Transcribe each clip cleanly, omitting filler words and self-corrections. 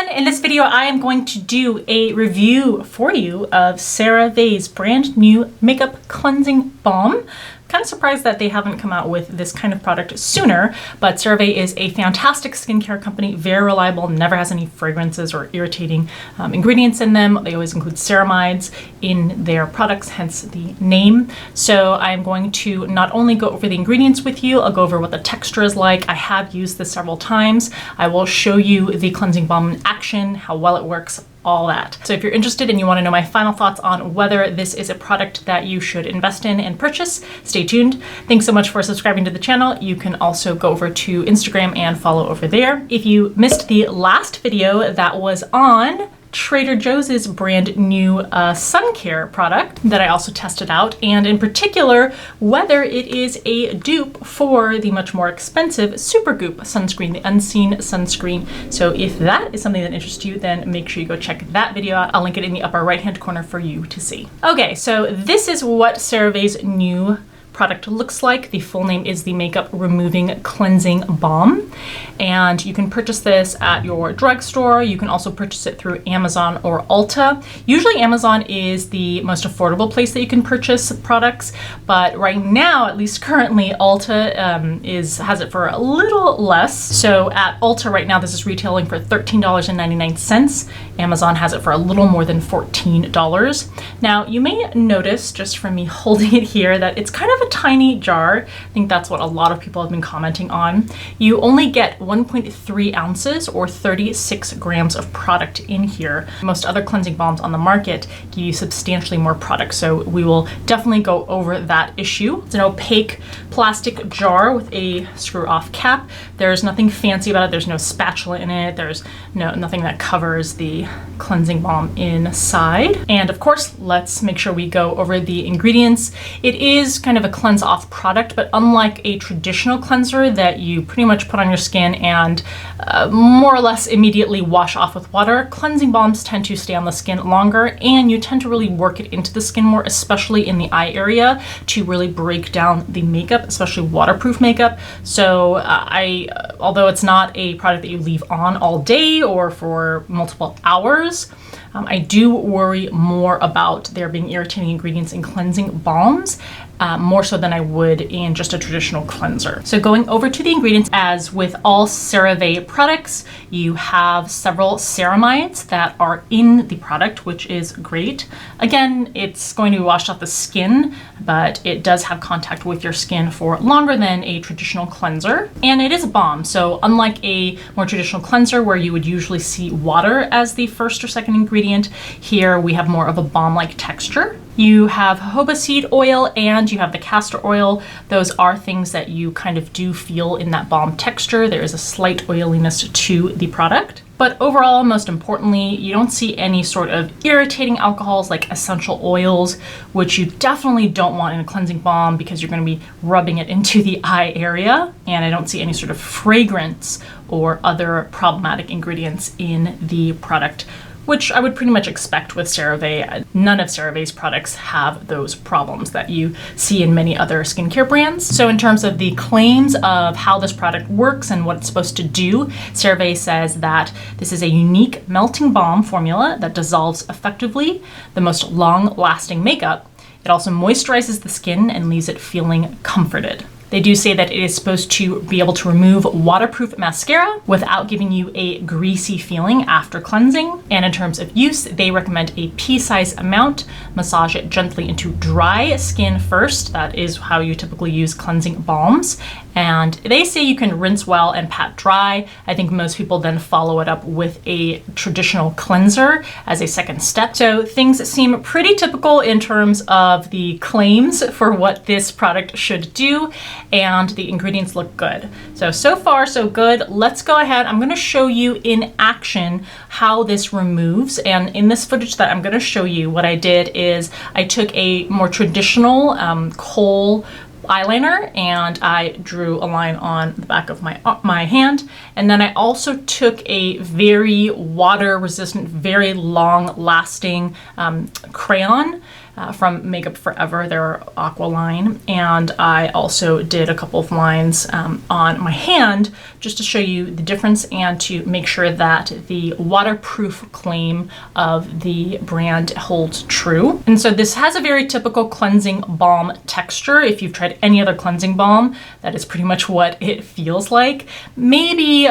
everyone! In this video I am going to do a review for you of CeraVe's brand new makeup cleansing balm. Kind of surprised that they haven't come out with this kind of product sooner, but CeraVe is a fantastic skincare company, very reliable, never has any fragrances or irritating ingredients in them. They always include ceramides in their products, hence the name. So I'm going to not only go over the ingredients with you, I'll go over what the texture is like. I have used this several times. I will show you the cleansing balm in action, how well it works, all that. So if you're interested and you want to know my final thoughts on whether this is a product that you should invest in and purchase, stay tuned. Thanks so much for subscribing to the channel. You can also go over to Instagram and follow over there. If you missed the last video, that was on Trader Joe's brand new sun care product that I also tested out, and in particular whether it is a dupe for the much more expensive Supergoop sunscreen, the unseen sunscreen. So if that is something that interests you, then make sure you go check that video out. I'll link it in the upper right hand corner for you to see. Okay, so this is what CeraVe's new product looks like. The full name is the Makeup Removing Cleansing Balm, and you can purchase this at your drugstore. You can also purchase it through Amazon or Ulta. Usually Amazon is the most affordable place that you can purchase products, but right now, at least currently, Ulta has it for a little less. So at Ulta right now, this is retailing for $13.99. Amazon has it for a little more than $14. Now you may notice just from me holding it here that it's kind of a tiny jar. I think that's what a lot of people have been commenting on. You only get 1.3 ounces or 36 grams of product in here. Most other cleansing balms on the market give you substantially more product, so we will definitely go over that issue. It's an opaque plastic jar with a screw-off cap. There's nothing fancy about it. There's no spatula in it. There's nothing that covers the cleansing balm inside. And of course, let's make sure we go over the ingredients. It is kind of a cleanse off product, but unlike a traditional cleanser that you pretty much put on your skin and more or less immediately wash off with water, cleansing balms tend to stay on the skin longer, and you tend to really work it into the skin more, especially in the eye area, to really break down the makeup, especially waterproof makeup. So although it's not a product that you leave on all day or for multiple hours, I do worry more about there being irritating ingredients in cleansing balms, more so than I would in just a traditional cleanser. So going over to the ingredients, as with all CeraVe products, you have several ceramides that are in the product, which is great. Again, it's going to be washed off the skin, but it does have contact with your skin for longer than a traditional cleanser. And it is a balm, so unlike a more traditional cleanser where you would usually see water as the first or second ingredient, here we have more of a balm-like texture. You have jojoba seed oil and you have the castor oil. Those are things that you kind of do feel in that balm texture. There is a slight oiliness to the product. But overall, most importantly, you don't see any sort of irritating alcohols like essential oils, which you definitely don't want in a cleansing balm because you're going to be rubbing it into the eye area. And I don't see any sort of fragrance or other problematic ingredients in the product, which I would pretty much expect with CeraVe. None of CeraVe's products have those problems that you see in many other skincare brands. So in terms of the claims of how this product works and what it's supposed to do, CeraVe says that this is a unique melting balm formula that dissolves effectively the most long-lasting makeup. It also moisturizes the skin and leaves it feeling comforted. They do say that it is supposed to be able to remove waterproof mascara without giving you a greasy feeling after cleansing. And in terms of use, they recommend a pea-sized amount. Massage it gently into dry skin first. That is how you typically use cleansing balms. And they say you can rinse well and pat dry. I think most people then follow it up with a traditional cleanser as a second step. So things seem pretty typical in terms of the claims for what this product should do, and the ingredients look good. So far so good. Let's go ahead. I'm gonna show you in action how this removes. And in this footage that I'm gonna show you, what I did is I took a more traditional kohl eyeliner and I drew a line on the back of my hand, and then I also took a very water resistant, very long lasting crayon from Makeup Forever, their aqua line. And I also did a couple of lines on my hand just to show you the difference and to make sure that the waterproof claim of the brand holds true. And so this has a very typical cleansing balm texture. If you've tried any other cleansing balm, that is pretty much what it feels like. Maybe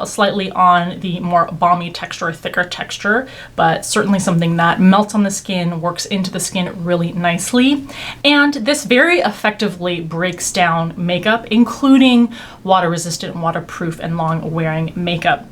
slightly on the more balmy texture, thicker texture, but certainly something that melts on the skin, works into the skin really nicely. And this very effectively breaks down makeup, including water resistant, waterproof, and long wearing makeup.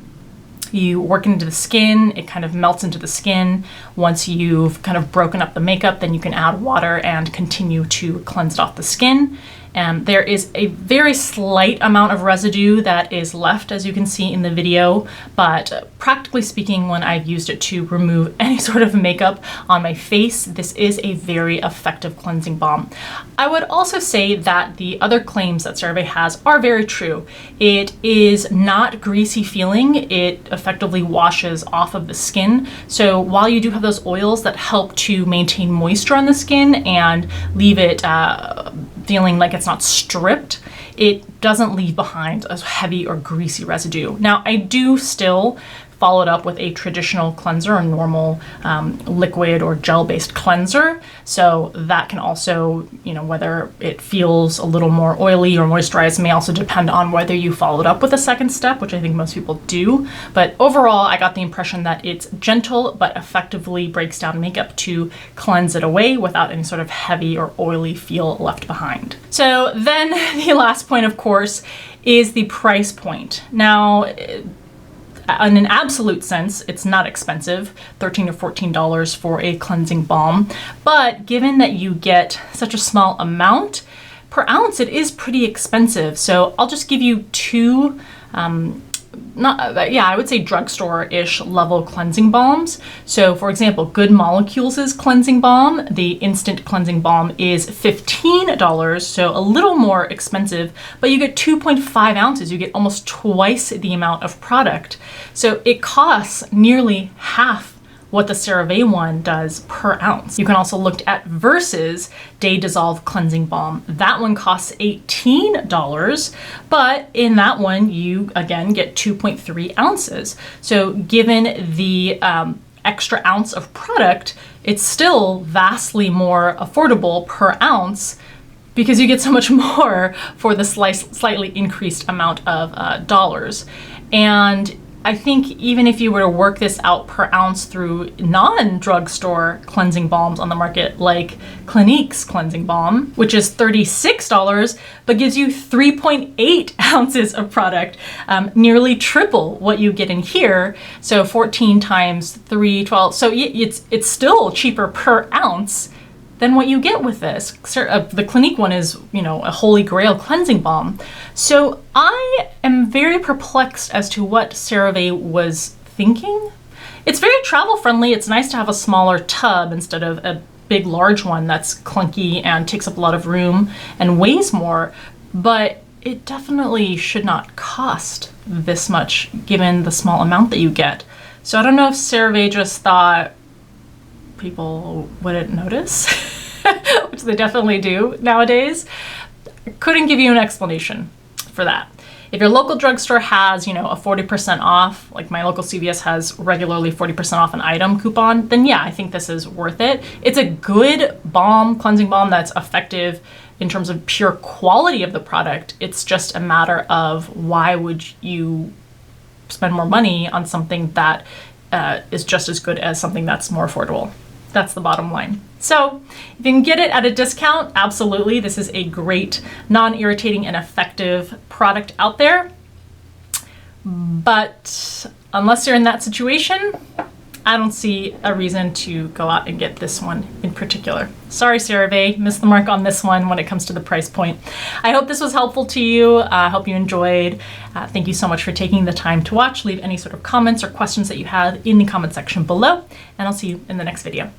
You work into the skin, it kind of melts into the skin. Once you've kind of broken up the makeup, then you can add water and continue to cleanse it off the skin. And there is a very slight amount of residue that is left, as you can see in the video, but practically speaking, when I've used it to remove any sort of makeup on my face, this is a very effective cleansing balm. I would also say that the other claims that CeraVe has are very true. It is not greasy feeling. It effectively washes off of the skin. So while you do have those oils that help to maintain moisture on the skin and leave it feeling like it's not stripped, it doesn't leave behind a heavy or greasy residue. Now, I do still follow it up with a traditional cleanser, a normal liquid or gel-based cleanser. So that can also, whether it feels a little more oily or moisturized may also depend on whether you follow it up with a second step, which I think most people do. But overall, I got the impression that it's gentle but effectively breaks down makeup to cleanse it away without any sort of heavy or oily feel left behind. So then the last point, of course, is the price point. Now, in an absolute sense, it's not expensive, $13 to $14 for a cleansing balm. But given that you get such a small amount per ounce, it is pretty expensive. So I'll just give you two, I would say drugstore-ish level cleansing balms. So for example, Good Molecules' cleansing balm, the instant cleansing balm, is $15, so a little more expensive, but you get 2.5 ounces. You get almost twice the amount of product. So it costs nearly half what the CeraVe one does per ounce. You can also look at Versus Day Dissolve Cleansing Balm. That one costs $18, but in that one, you again get 2.3 ounces. So given the extra ounce of product, it's still vastly more affordable per ounce because you get so much more for the slightly increased amount of dollars. And I think even if you were to work this out per ounce through non-drugstore cleansing balms on the market, like Clinique's cleansing balm, which is $36, but gives you 3.8 ounces of product, nearly triple what you get in here. So 14 times 3, 12. So it's still cheaper per ounce than what you get with this. The Clinique one is, a holy grail cleansing balm. So I am very perplexed as to what CeraVe was thinking. It's very travel friendly. It's nice to have a smaller tub instead of a big, large one that's clunky and takes up a lot of room and weighs more, but it definitely should not cost this much given the small amount that you get. So I don't know if CeraVe just thought people wouldn't notice, which they definitely do nowadays. I couldn't give you an explanation for that. If your local drugstore has, a 40% off, like my local CVS has regularly 40% off an item coupon, then yeah, I think this is worth it. It's a good balm, cleansing balm that's effective in terms of pure quality of the product. It's just a matter of why would you spend more money on something that is just as good as something that's more affordable. That's the bottom line. So if you can get it at a discount, absolutely. This is a great non-irritating and effective product out there. But unless you're in that situation, I don't see a reason to go out and get this one in particular. Sorry, CeraVe, missed the mark on this one when it comes to the price point. I hope this was helpful to you. I hope you enjoyed. Thank you so much for taking the time to watch. Leave any sort of comments or questions that you have in the comment section below, and I'll see you in the next video.